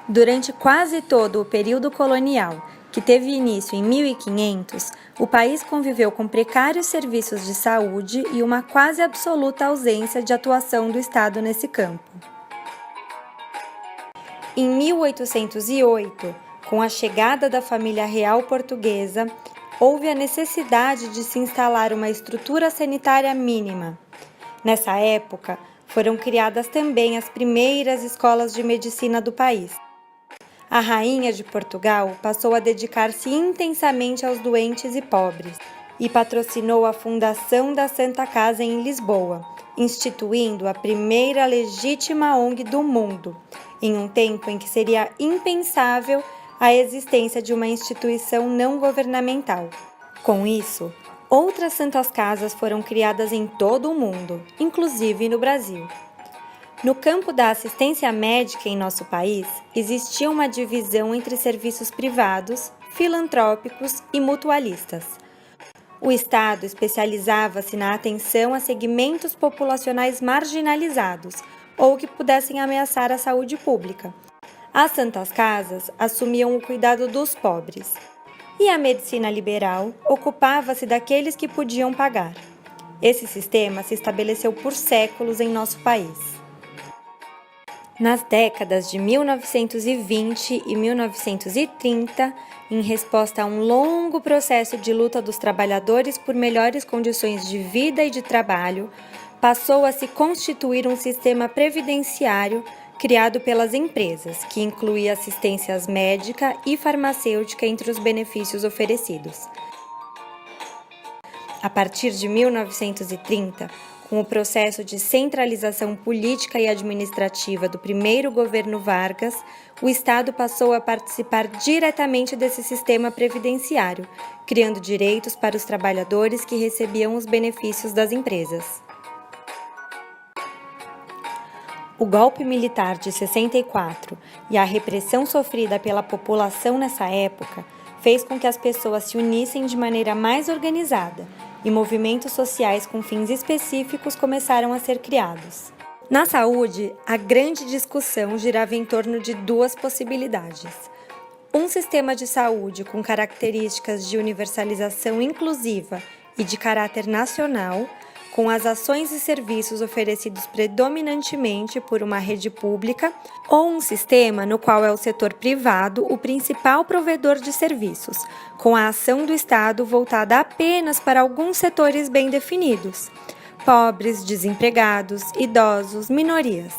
Durante quase todo o período colonial, que teve início em 1500, o país conviveu com precários serviços de saúde e uma quase absoluta ausência de atuação do Estado nesse campo. Em 1808, com a chegada da família real portuguesa, houve a necessidade de se instalar uma estrutura sanitária mínima. Nessa época, foram criadas também as primeiras escolas de medicina do país. A rainha de Portugal passou a dedicar-se intensamente aos doentes e pobres e patrocinou a fundação da Santa Casa em Lisboa, instituindo a primeira legítima ONG do mundo, em um tempo em que seria impensável a existência de uma instituição não governamental. Com isso, outras santas casas foram criadas em todo o mundo, inclusive no Brasil. No campo da assistência médica em nosso país, existia uma divisão entre serviços privados, filantrópicos e mutualistas. O Estado especializava-se na atenção a segmentos populacionais marginalizados ou que pudessem ameaçar a saúde pública. As santas casas assumiam o cuidado dos pobres. E a medicina liberal ocupava-se daqueles que podiam pagar. Esse sistema se estabeleceu por séculos em nosso país. Nas décadas de 1920 e 1930, em resposta a um longo processo de luta dos trabalhadores por melhores condições de vida e de trabalho, passou a se constituir um sistema previdenciário criado pelas empresas, que incluía assistências médica e farmacêutica entre os benefícios oferecidos. A partir de 1930, com o processo de centralização política e administrativa do primeiro governo Vargas, o Estado passou a participar diretamente desse sistema previdenciário, criando direitos para os trabalhadores que recebiam os benefícios das empresas. O golpe militar de 64 e a repressão sofrida pela população nessa época fez com que as pessoas se unissem de maneira mais organizada e movimentos sociais com fins específicos começaram a ser criados. Na saúde, a grande discussão girava em torno de duas possibilidades. Um sistema de saúde com características de universalização inclusiva e de caráter nacional, com as ações e serviços oferecidos predominantemente por uma rede pública, ou um sistema no qual é o setor privado o principal provedor de serviços, com a ação do Estado voltada apenas para alguns setores bem definidos: pobres, desempregados, idosos, minorias.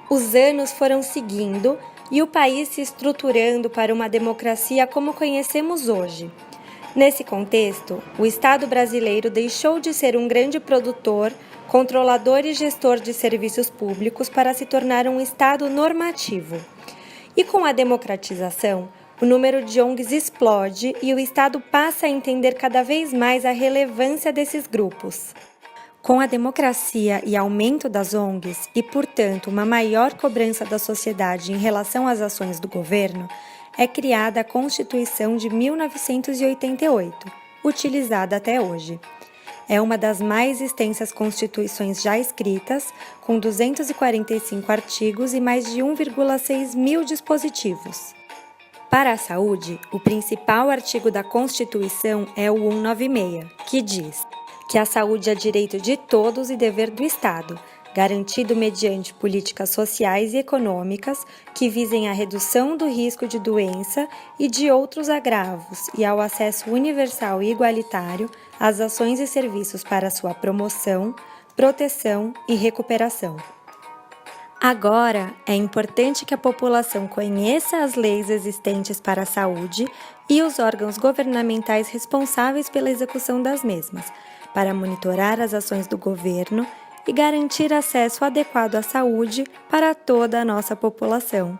Os anos foram seguindo e o país se estruturando para uma democracia como conhecemos hoje. Nesse contexto, o Estado brasileiro deixou de ser um grande produtor, controlador e gestor de serviços públicos para se tornar um Estado normativo. E com a democratização, o número de ONGs explode e o Estado passa a entender cada vez mais a relevância desses grupos. Com a democracia e aumento das ONGs e, portanto, uma maior cobrança da sociedade em relação às ações do governo, é criada a Constituição de 1988, utilizada até hoje. É uma das mais extensas constituições já escritas, com 245 artigos e mais de 1,6 mil dispositivos. Para a saúde, o principal artigo da Constituição é o 196, que diz que a saúde é direito de todos e dever do Estado, garantido mediante políticas sociais e econômicas que visem a redução do risco de doença e de outros agravos e ao acesso universal e igualitário às ações e serviços para sua promoção, proteção e recuperação. Agora, é importante que a população conheça as leis existentes para a saúde e os órgãos governamentais responsáveis pela execução das mesmas, para monitorar as ações do governo e garantir acesso adequado à saúde para toda a nossa população.